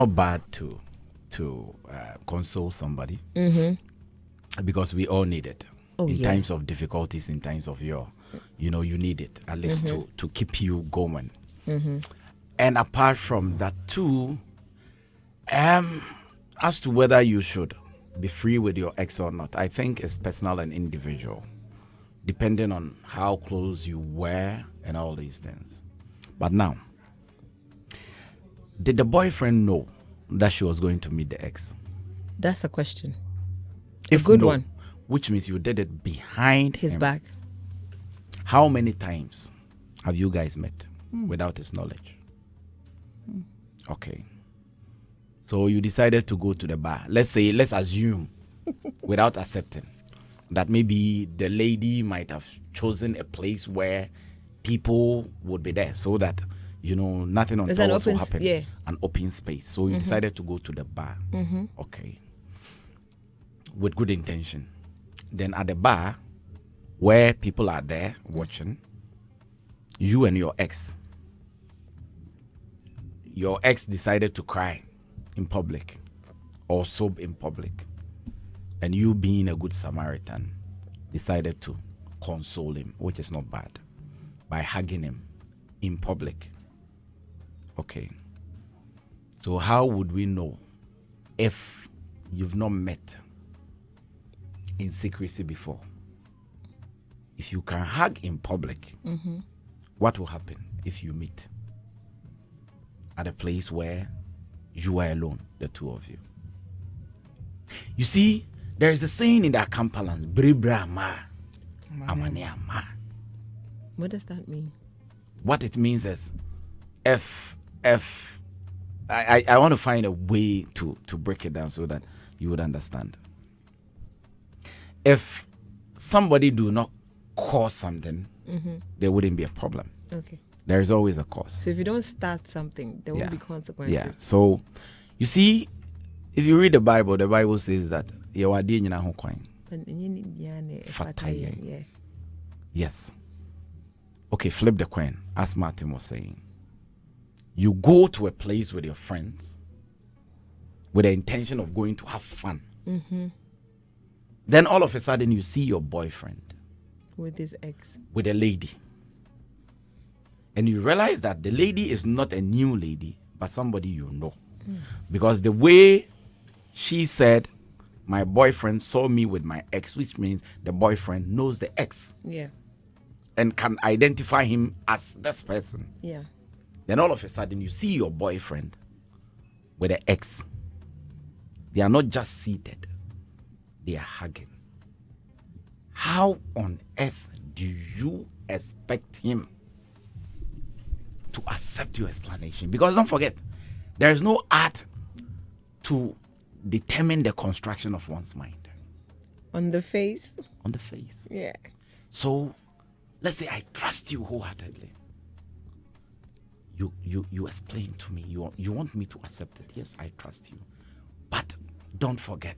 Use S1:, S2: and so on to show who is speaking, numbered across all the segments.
S1: not bad to console somebody because we all need it in times of difficulties, in times of you need it at least to keep you going. And apart from that too, as to whether you should be free with your ex or not, I think it's personal and individual, depending on how close you were and all these things. But now, did the boyfriend know that she was going to meet the ex?
S2: That's a question.
S1: If
S2: a good
S1: no,
S2: one.
S1: Which means you did it behind
S2: his
S1: him.
S2: back.
S1: How many times have you guys met without his knowledge? Okay. So you decided to go to the bar. Let's assume, without accepting, that maybe the lady might have chosen a place where people would be there so that, nothing untoward will happen.
S2: Yeah.
S1: An open space. So you decided to go to the bar. Okay. With good intention. Then at the bar, where people are there watching, you and your ex decided to cry in public or sob in public, and you, being a good Samaritan, decided to console him, which is not bad, by hugging him in public. Okay. So how would we know if you've not met in secrecy before? If you can hug in public, what will happen if you meet at a place where you are alone, the two of you? You see, there is a saying in the Akampalands, Bribra ma, amane ama.
S2: What does that mean?
S1: What it means is, I want to find a way to break it down so that you would understand. If somebody do not cause something, there wouldn't be a problem.
S2: Okay.
S1: There is always a cause.
S2: So if you don't start something, there won't be consequences.
S1: Yeah. So you see, if you read the Bible says that yes. Okay, flip the coin, as Martin was saying. You go to a place with your friends with the intention of going to have fun. Then all of a sudden you see your boyfriend
S2: with his ex,
S1: with a lady. And you realize that the lady is not a new lady, but somebody you know. Because the way she said, my boyfriend saw me with my ex, which means the boyfriend knows the ex.
S2: Yeah.
S1: And can identify him as this person.
S2: Yeah.
S1: Then all of a sudden you see your boyfriend with the ex. They are not just seated, they are hugging. How on earth do you expect him to accept your explanation? Because don't forget, there is no art to determine the construction of one's mind.
S2: On the face?
S1: On the face.
S2: Yeah.
S1: So, let's say I trust you wholeheartedly. You explain to me. You want me to accept it. Yes, I trust you. But don't forget,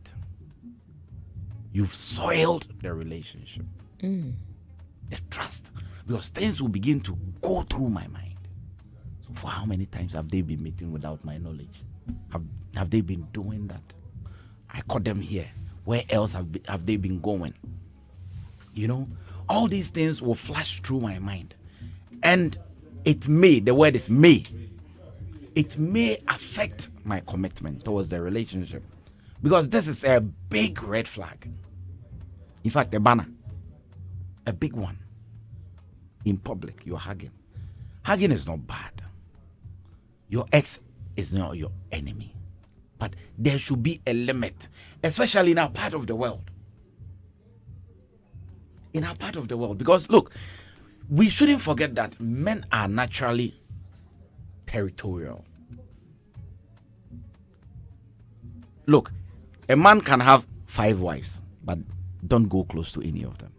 S1: you've soiled the relationship. The trust. Because things will begin to go through my mind. So for how many times have they been meeting without my knowledge? Have they been doing that? I caught them here. Where else have they been going? All these things will flash through my mind. And it may, the word is may, it may affect my commitment towards the relationship. Because this is a big red flag. In fact, a banner. A big one. In public, you're hugging. Hugging is not bad. Your ex is not your enemy. But there should be a limit, especially in our part of the world. In our part of the world. Because look, we shouldn't forget that men are naturally territorial. Look, a man can have 5 wives, but don't go close to any of them.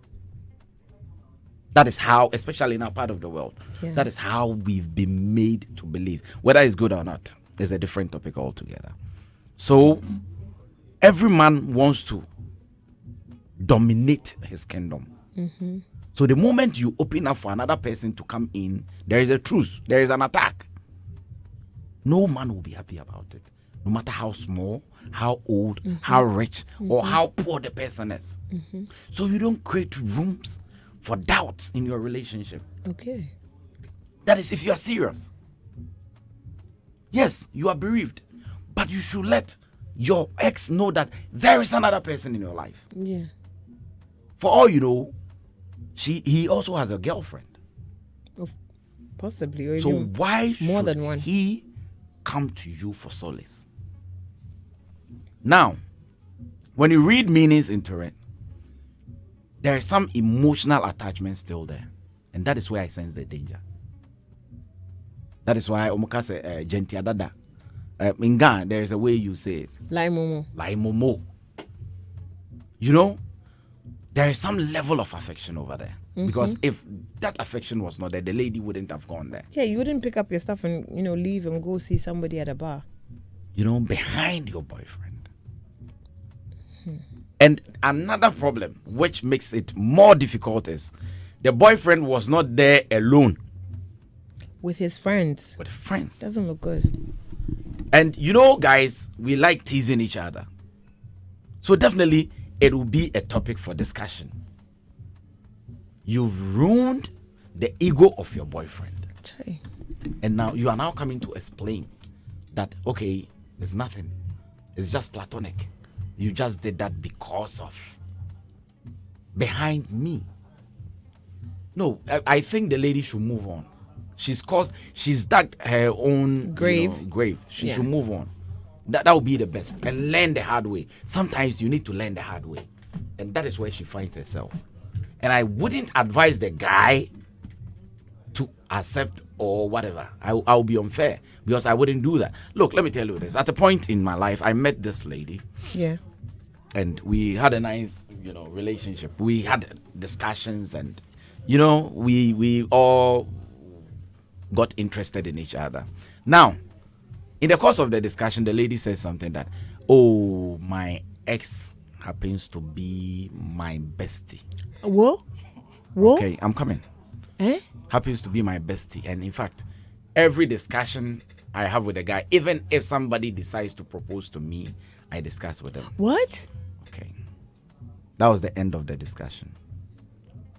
S1: That is how, especially in our part of the world, that is how we've been made to believe. Whether it's good or not is a different topic altogether. So, every man wants to dominate his kingdom. So the moment you open up for another person to come in, there is a truce, there is an attack. No man will be happy about it. no matter how small, how old, how rich, or how poor the person is. So you don't create rooms for doubts in your relationship.
S2: Okay.
S1: That is if you are serious. Yes, you are bereaved, but you should let your ex know that there is another person in your life.
S2: Yeah.
S1: For all you know, he also has a girlfriend.
S2: Possibly. Or
S1: So
S2: even
S1: why
S2: more
S1: should
S2: than one.
S1: he come to you for solace? Now, when you read meanings into it, there is some emotional attachment still there. And that is where I sense the danger. That is why Omoka say gentia dada. In Ghana, there is a way you say it.
S2: Lai Momo.
S1: Lai Momo. You know, there is some level of affection over there. Because if that affection was not there, the lady wouldn't have gone there.
S2: Yeah, you wouldn't pick up your stuff and, leave and go see somebody at a bar.
S1: Behind your boyfriend. And another problem which makes it more difficult is the boyfriend was not there alone.
S2: With his friends.
S1: With friends.
S2: Doesn't look good.
S1: And guys, we like teasing each other. So definitely it will be a topic for discussion. You've ruined the ego of your boyfriend.
S2: Chai.
S1: And now you are now coming to explain that, okay, there's nothing. It's just platonic. You just did that because of behind me. No, I think the lady should move on. She's dug her own grave. She should move on. That would be the best. And learn the hard way. Sometimes you need to learn the hard way. And that is where she finds herself. And I wouldn't advise the guy to accept or whatever. I'll be unfair because I wouldn't do that. Look, let me tell you this. At a point in my life, I met this lady.
S2: Yeah.
S1: And we had a nice, relationship. We had discussions and, we all got interested in each other. Now, in the course of the discussion, the lady says something that, oh, my ex happens to be my bestie.
S2: What?
S1: Okay, I'm coming.
S2: Eh?
S1: Happens to be my bestie. And in fact, every discussion I have with a guy, even if somebody decides to propose to me, I discuss with them.
S2: What?
S1: Okay. That was the end of the discussion.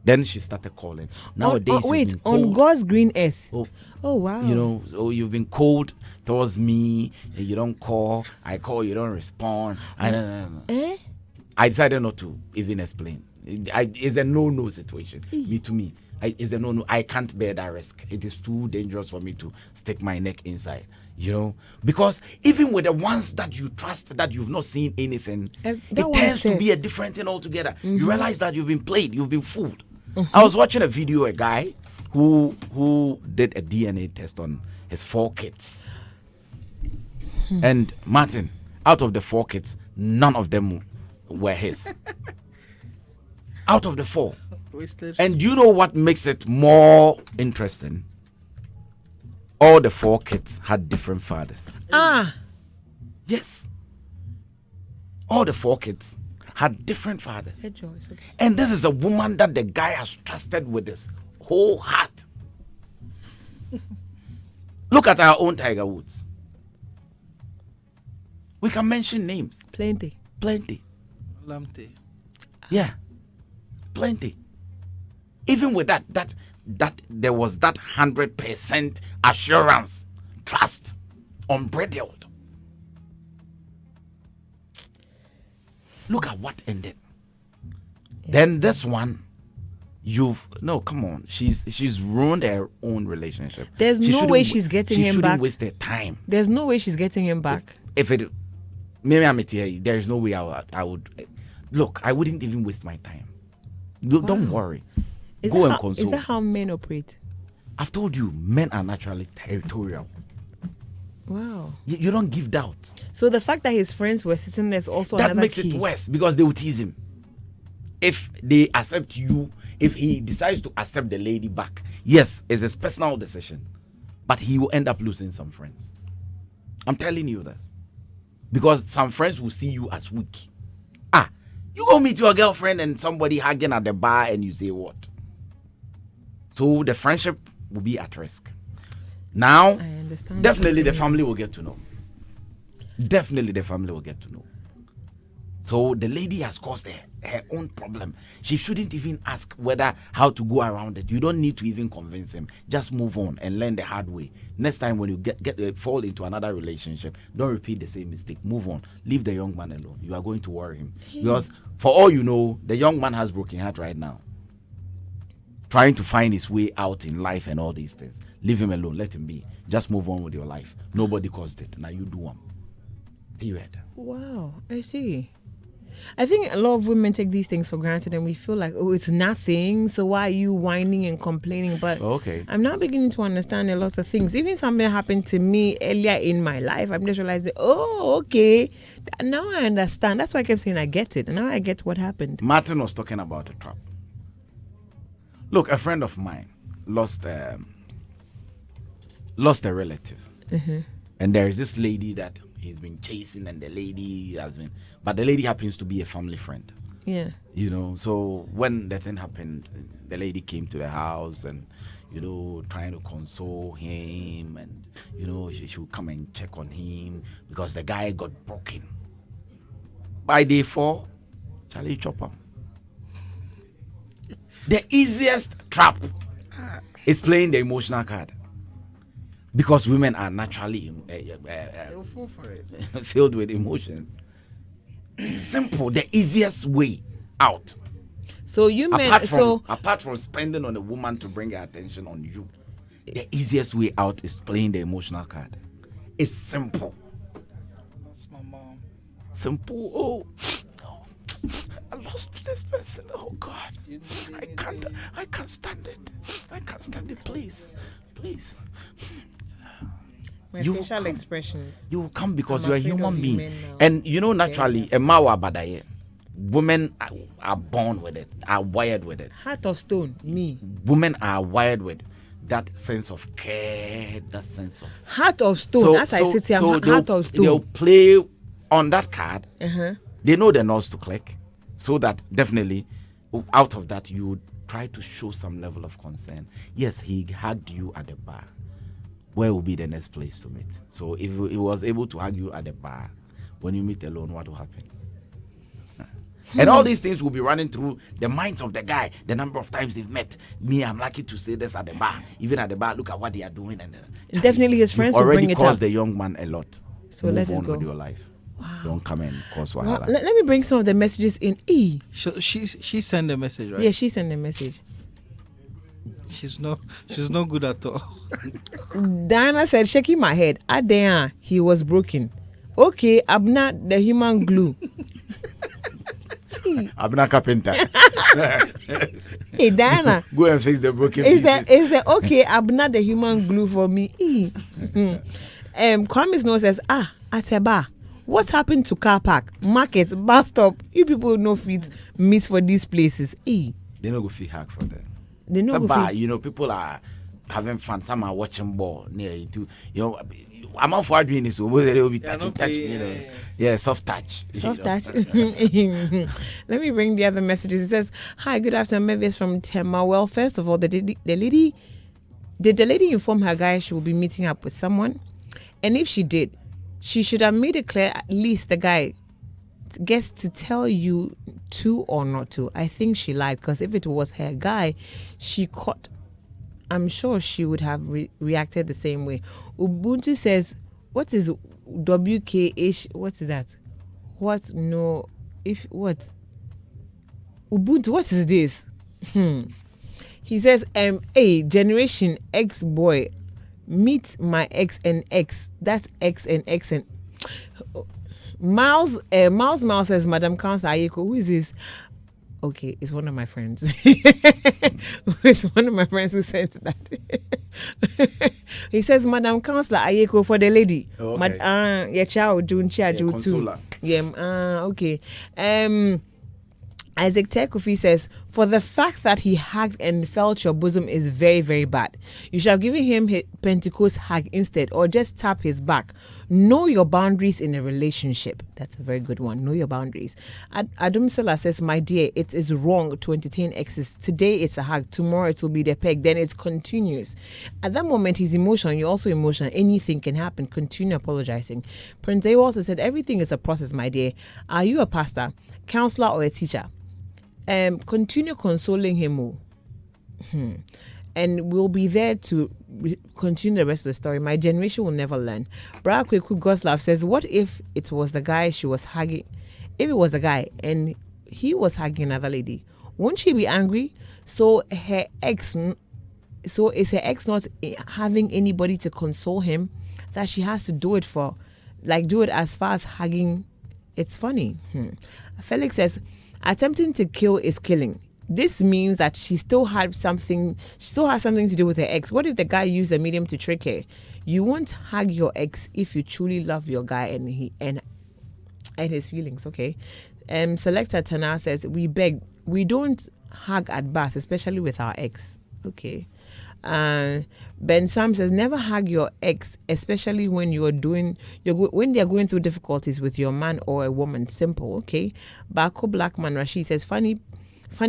S1: Then she started calling. Nowadays,
S2: wait, on God's green earth.
S1: Oh,
S2: wow.
S1: You've been cold towards me. You don't call. I call, you don't respond.
S2: Eh?
S1: I decided not to even explain. It's a no-no situation. It's a no-no. I can't bear that risk. It is too dangerous for me to stick my neck inside. Because even with the ones that you trust, that you've not seen anything, it tends to be a different thing altogether. You realize that you've been played, you've been fooled. I was watching a video, a guy who did a DNA test on his 4 kids. And Martin, out of the 4 kids, none of them were his. Out of the 4.
S3: Wasted.
S1: And do you know what makes it more interesting? All the 4 kids had different fathers. Yes. All the 4 kids had different fathers.
S2: Okay.
S1: And this is a woman that the guy has trusted with his whole heart. Look at our own Tiger Woods. We can mention names.
S2: Plenty.
S3: Lamte.
S1: Yeah. Plenty. Even with that there was that 100% assurance, trust, unbridled. Look at what ended. Yeah. Then this one, come on. She's ruined her own relationship.
S2: There's no way she's getting him back. She
S1: shouldn't waste her time.
S2: There's no way she's getting him back.
S1: If it, maybe I'm here. There's no way I would. Look, I wouldn't even waste my time. Don't worry. Go and console.
S2: Is that how men operate?
S1: I've told you, men are naturally territorial.
S2: Wow.
S1: You don't give doubt.
S2: So the fact that his friends were sitting there is also
S1: that
S2: another
S1: makes
S2: key.
S1: It worse because they will tease him. If they accept you, if he decides to accept the lady back, yes, it's his personal decision, but he will end up losing some friends. I'm telling you this because some friends will see you as weak. You go meet your girlfriend and somebody hugging at the bar and you say what? So the friendship will be at risk. Now, definitely the family will get to know. definitely the family will get to know. So the lady has caused her own problem. She shouldn't even ask how to go around it. You don't need to even convince him. Just move on and learn the hard way. Next time when you fall into another relationship, don't repeat the same mistake. Move on. Leave the young man alone. You are going to worry him. Because for all you know, the young man has broken heart right now, trying to find his way out in life and all these things. Leave him alone. Let him be. Just move on with your life. Nobody caused it. Now you do one. Period.
S2: Wow, I see. I think a lot of women take these things for granted and we feel like, oh, it's nothing. So why are you whining and complaining? But I'm now beginning to understand a lot of things. Even something happened to me earlier in my life. I'm just realizing, oh, okay. Now I understand. That's why I kept saying I get it. And now I get what happened.
S1: Martin was talking about a trap. Look, a friend of mine lost a relative.
S2: Mm-hmm.
S1: And there is this lady that he's been chasing, and the lady happens to be a family friend.
S2: Yeah.
S1: So when the thing happened, the lady came to the house and, trying to console him, and, she would come and check on him because the guy got broken. By day 4, Charlie chop him. The easiest trap is playing the emotional card. Because women are naturally filled with emotions. It's simple. The easiest way out.
S2: So you meant
S1: apart from spending on a woman to bring her attention on you, the easiest way out is playing the emotional card. It's simple.
S3: That's my mom.
S1: Simple. Oh, I lost this person. Oh God, I can't stand it. I can't stand it. Please.
S2: My facial expressions.
S1: You will come because you're a human being. And naturally, a mawa badaye. Women are born with it, are wired with it.
S2: Heart of stone, me.
S1: Women are wired with that sense of care, that sense of...
S2: Heart of stone, I sit here, heart of stone.
S1: They'll play on that card.
S2: Uh-huh.
S1: They know the notes to click. So that definitely, out of that, you would try to show some level of concern. Yes, he hugged you at the bar. Where will be the next place to meet? So if he was able to hug you at the bar, when you meet alone, what will happen? And all these things will be running through the minds of the guy. The number of times they've met. Me, I'm lucky to say this at the bar. Even at the bar, look at what they are doing. And
S2: definitely his friends will bring it up.
S1: Already caused the young man a lot.
S2: So let it go.
S1: With your life. Wow. Don't come and cause
S2: Well,
S1: wahala.
S2: let me bring some of the messages in.
S3: She sent a message, right?
S2: Yeah, she sent a message.
S3: She's not good at all.
S2: Diana said, shaking my head. Adea, he was broken. Okay, Abna, the human glue.
S1: Abna carpenter.
S2: Hey, Diana.
S1: Go and fix the broken pieces.
S2: Is the okay, Abna, the human glue for me? Kwame Snow says, at a bar. What happened to car park, market, bus stop? You people know fit meet for these places.
S1: They don't go feel hack for that.
S2: They know
S1: bar, people are having fun. Some are watching ball near into. I'm not for doing this. So they will be touching. Yeah, soft touch.
S2: Soft touch. Let me bring the other messages. It says, "Hi, good afternoon. Mavis from Tema. Well, first of all, did the lady inform her guy she will be meeting up with someone? And if she did, she should have made it clear at least the guy gets to tell you to or not to. I think she lied because if it was her guy she caught, I'm sure she would have reacted the same way." Ubuntu says, what is WKH? What is that? What? No. If what? Ubuntu, what is this? He says, a Generation X boy meet my X and X. That's X and X and Miles says, Madam Council Ayeko, who is this? Okay, it's one of my friends. It's one of my friends who sent that. He says, Madam Councillor Ayeko for the lady.
S1: Oh, okay.
S2: Okay. Isaac Tekofi says, for the fact that he hugged and felt your bosom is very, very bad. You should have given him his Pentecost hug instead, or just tap his back. Know your boundaries in a relationship. That's a very good one. Know your boundaries. Adam Sela says, my dear, it is wrong to entertain exes. Today it's a hug. Tomorrow it will be the peg. Then it's continuous. At that moment, he's emotional. You're also emotional. Anything can happen. Continue apologizing. Prince A. Walter said, everything is a process, my dear. Are you a pastor, counselor, or a teacher? Continue consoling him. And we'll be there to continue the rest of the story. My generation will never learn. Brad Kweku Goslav says, what if it was the guy she was hugging? If it was a guy and he was hugging another lady, won't she be angry? So is her ex not having anybody to console him that she has to do it for? Like, do it as far as hugging? It's funny. Felix says, attempting to kill is killing. This means that she still has something to do with her ex. What if the guy used a medium to trick her? You won't hug your ex if you truly love your guy and his feelings, okay? Selector Tana says, we don't hug at bars, especially with our ex. Okay. Ben Sam says, never hug your ex, especially when when they're going through difficulties with your man or a woman. Simple, okay? Bako Blackman Rashid says, funny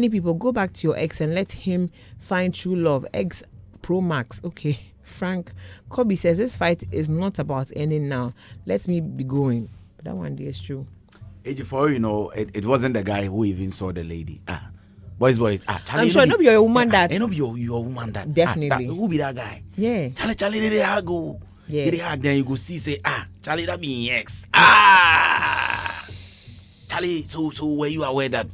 S2: people, go back to your ex and let him find true love. Ex Pro Max, okay? Frank Kobe says, this fight is not about ending now. Let me be going. But that one day is true.
S1: AG4, it wasn't the guy who even saw the lady. Boys. Charlie,
S2: I'm sure it'll be your woman that.
S1: It'll be your woman that.
S2: Definitely.
S1: Who be that guy?
S2: Yeah.
S1: Charlie, they hug go.
S2: Yeah.
S1: They hug, then you go see, say, Charlie, that be ex. Charlie, so were you aware that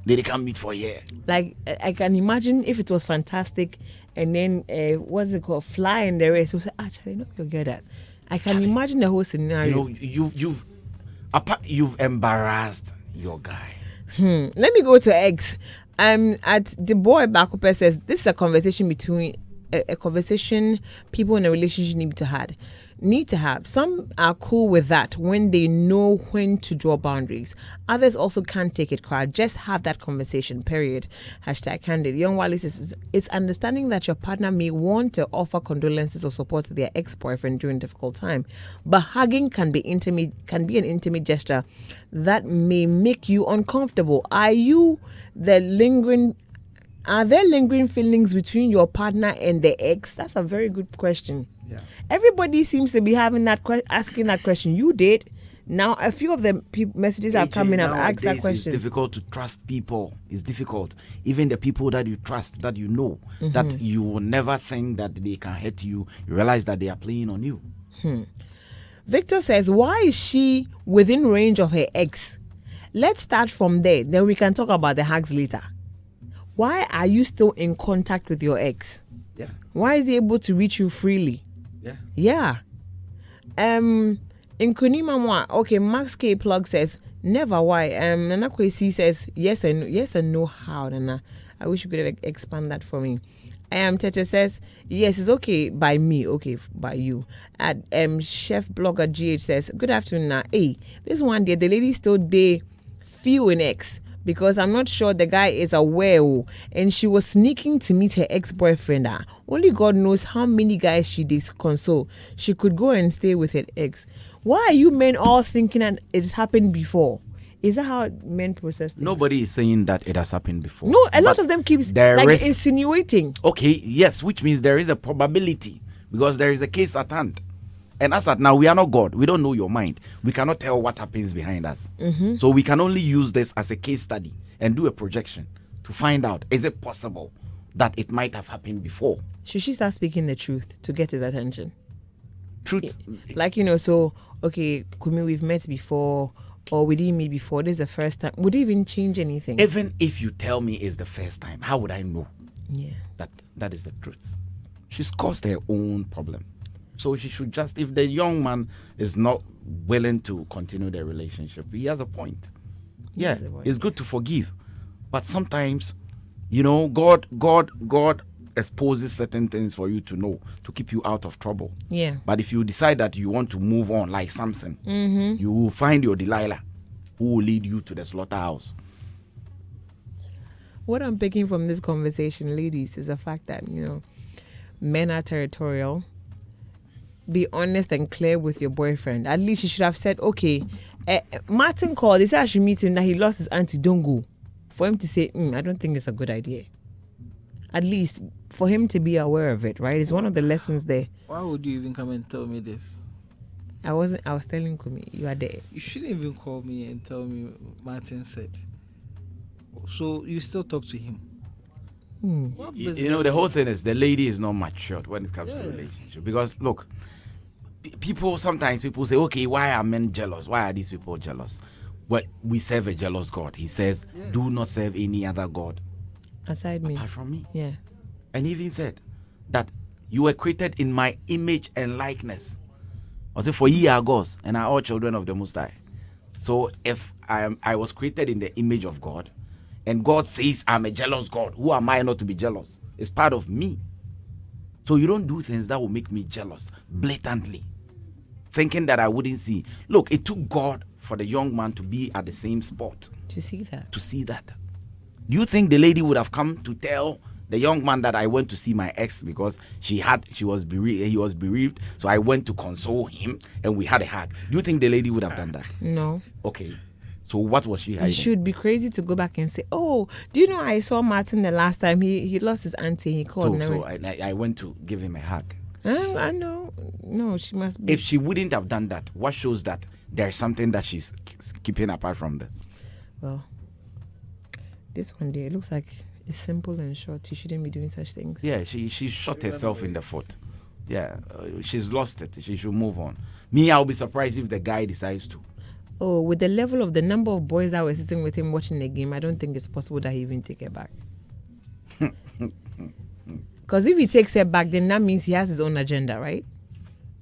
S1: they come meet for a year?
S2: Like, I can imagine if it was fantastic and then, what's it called? Fly in the race. So say, Charlie, no, you'll get that. I can imagine the whole scenario.
S1: You've embarrassed your guy.
S2: Let me go to X. At the boy Bakope says, this is a conversation between a conversation people in a relationship need to have. Some are cool with that when they know when to draw boundaries. Others also can't take it crowd. Just have that conversation, period. #Candid. Young Wally says, it's understanding that your partner may want to offer condolences or support to their ex-boyfriend during a difficult time, but hugging can be an intimate gesture that may make you uncomfortable. Are there lingering feelings between your partner and the ex? That's a very good question.
S1: Yeah.
S2: Everybody seems to be having asking that question. You did. Now, a few of the messages have come in and asked that question.
S1: It's difficult to trust people. It's difficult. Even the people that you trust, that you know, that you will never think that they can hurt you. You realize that they are playing on you.
S2: Victor says, why is she within range of her ex? Let's start from there. Then we can talk about the hugs later. Why are you still in contact with your ex?
S1: Yeah.
S2: Why is he able to reach you freely?
S1: Yeah.
S2: In Kunimamwa, okay, Max K Plug says, never. Why? Nana Kwesi says, yes and no how, Nana. I wish you could expand that for me. Tete says, yes, it's okay by me, okay by you. At Chef Blogger GH says, good afternoon. Now, hey, this one day the lady still they feel in ex because I'm not sure the guy is aware, and she was sneaking to meet her ex-boyfriend. Only God knows how many guys she did console. She could go and stay with her ex. Why are you men all thinking that it's happened before? Is that how men process things?
S1: Nobody is saying that it has happened before.
S2: No, a lot of them keeps insinuating.
S1: Okay, yes, which means there is a probability because there is a case at hand. And as at now, we are not God. We don't know your mind. We cannot tell what happens behind us. So we can only use this as a case study and do a projection to find out, is it possible that it might have happened before?
S2: Should she start speaking the truth to get his attention?
S1: Truth.
S2: Like, so, okay, Kumi, we've met before, or we didn't meet before. This is the first time. Would it even change anything?
S1: Even if you tell me it's the first time, how would I know?
S2: Yeah.
S1: That is the truth. She's caused her own problem. So she should just, if the young man is not willing to continue the relationship, he has a point. Yeah, it's good to forgive. But sometimes, God exposes certain things for you to know, to keep you out of trouble.
S2: Yeah.
S1: But if you decide that you want to move on like Samson, you will find your Delilah who will lead you to the slaughterhouse.
S2: What I'm picking from this conversation, ladies, is the fact that, men are territorial. be honest and clear with your boyfriend. At least you should have said, okay, Martin called. He said I should meet him. That he lost his auntie. Don't go. For him to say, I don't think it's a good idea. At least for him to be aware of it, right? It's one of the lessons there.
S3: Why would you even come and tell me this?
S2: I was telling Kumi, you are there.
S3: You shouldn't even call me and tell me Martin said. So you still talk to him? What
S1: You know, the whole thing is the lady is not matured when it comes to relationship. Because look, sometimes people say, okay, why are men jealous? Why are these people jealous? Well, we serve a jealous God. He says, do not serve any other God
S2: aside me.
S1: apart from me.
S2: Yeah.
S1: And he even said that you were created in my image and likeness. I say, for ye are gods and are all children of the Most High. So if I was created in the image of God, and God says I'm a jealous God, who am I not to be jealous? It's part of me. So you don't do things that will make me jealous blatantly, thinking that I wouldn't see. Look, it took God for the young man to be at the same spot.
S2: To see that.
S1: Do you think the lady would have come to tell the young man that I went to see my ex because he was bereaved, so I went to console him and we had a hug? Do you think the lady would have done that?
S2: No.
S1: Okay. So what was she hiding?
S2: You should be crazy to go back and say, oh, do you know I saw Martin the last time he lost his auntie and he called.
S1: So I went to give him a hug.
S2: I know. No, she must be.
S1: If she wouldn't have done that, what shows that there's something that she's keeping apart from this?
S2: Well, this one day, it looks like it's simple and short. You shouldn't be doing such things.
S1: Yeah, she shot herself in the foot. Yeah, she's lost it. She should move on. Me, I'll be surprised if the guy decides to.
S2: Oh, with the level of the number of boys that were sitting with him watching the game, I don't think it's possible that he even take it back. Because if he takes it back, then that means he has his own agenda, right?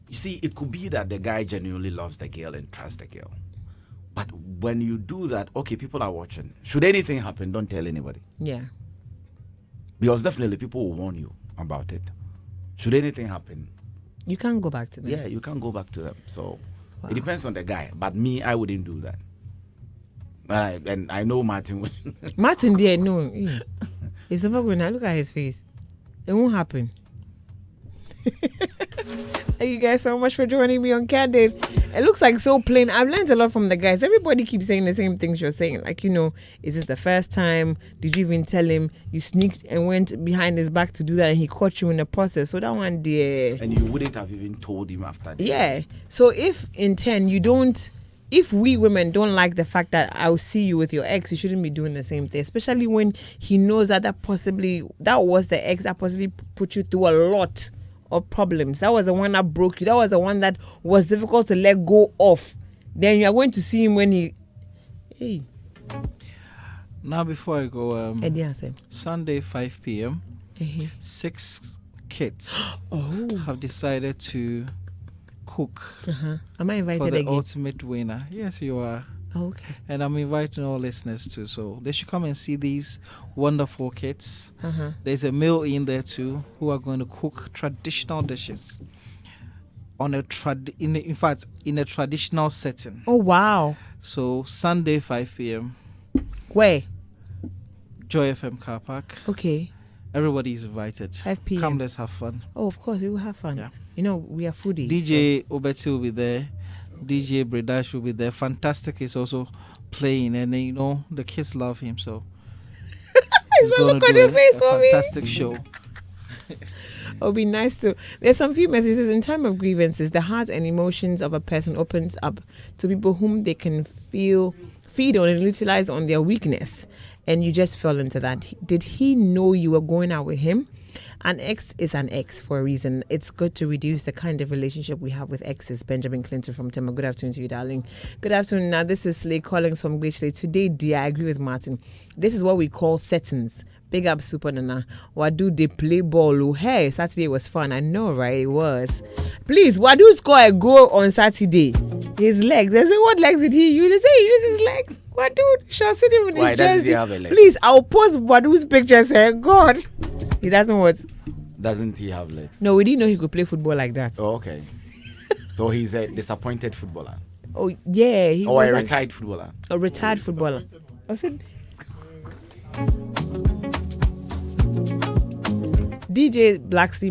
S1: You see, it could be that the guy genuinely loves the girl and trusts the girl. But when you do that, okay, people are watching. Should anything happen, don't tell anybody.
S2: Yeah.
S1: Because definitely people will warn you about it. Should anything happen,
S2: you can't go back to them.
S1: Yeah, you can't go back to them. So it depends on the guy. But me, I wouldn't do that. And I know Martin would.
S2: Martin, dear, no. It's never going to look at his face. It won't happen. Thank you guys so much for joining me on Candid. It looks like so plain. I've learned a lot from the guys. Everybody keeps saying the same things you're saying. Like, is this the first time? Did you even tell him? You sneaked and went behind his back to do that and he caught you in the process. So that one, dear.
S1: And you wouldn't have even told him after that.
S2: Yeah. So if in 10 you don't, if we women don't like the fact that I'll see you with your ex, you shouldn't be doing the same thing. Especially when he knows that that was the ex that possibly put you through a lot of problems. That was the one that broke you. That was the one that was difficult to let go of. Then you are going to see him when he. Hey.
S3: Now before I go, Sunday 5 p.m. 6 kids have decided to cook.
S2: Am I invited
S3: for the
S2: again?
S3: ultimate winner? Yes, you are.
S2: Oh, okay.
S3: And I'm inviting all listeners too, so they should come and see these wonderful kids. There's a male in there too who are going to cook traditional dishes on in a traditional setting.
S2: Oh wow!
S3: So Sunday 5 p.m.
S2: Where?
S3: Joy FM car park.
S2: Okay.
S3: Everybody is invited.
S2: 5 p.m.
S3: Come, let's have fun.
S2: Oh, of course we will have fun.
S3: Yeah.
S2: We are foodies.
S3: DJ Obeti will be there. DJ Bredash will be there. Fantastic is also playing, and the kids love him, so he's going to do a fantastic show.
S2: It'll be nice to. There's some few messages. In time of grievances, the heart and emotions of a person opens up to people whom they can feed on and utilize on their weakness, and you just fell into that. Did he know you were going out with him? An ex is an ex for a reason. It's good to reduce the kind of relationship we have with exes. Benjamin Clinton from Tema. Good afternoon to you, darling. Good afternoon. Now, this is Slay calling from Glitchley. Today, dear, I agree with Martin. This is what we call settings. Big up, Super Nana. Wadu, they play ball. Oh, hey, Saturday was fun. I know, right? It was. Please, Wadu score a goal on Saturday. His legs. They say, what legs did he use? They say he used his legs. Wadu, should see him in his jersey. Please, I'll post Wadu's picture. Say, God. He doesn't what?
S1: Doesn't he have legs?
S2: No, we didn't know he could play football like that.
S1: Oh, okay. So he's a disappointed footballer.
S2: Oh, yeah. He was
S1: a retired footballer.
S2: A retired footballer. I said... DJ Black Steam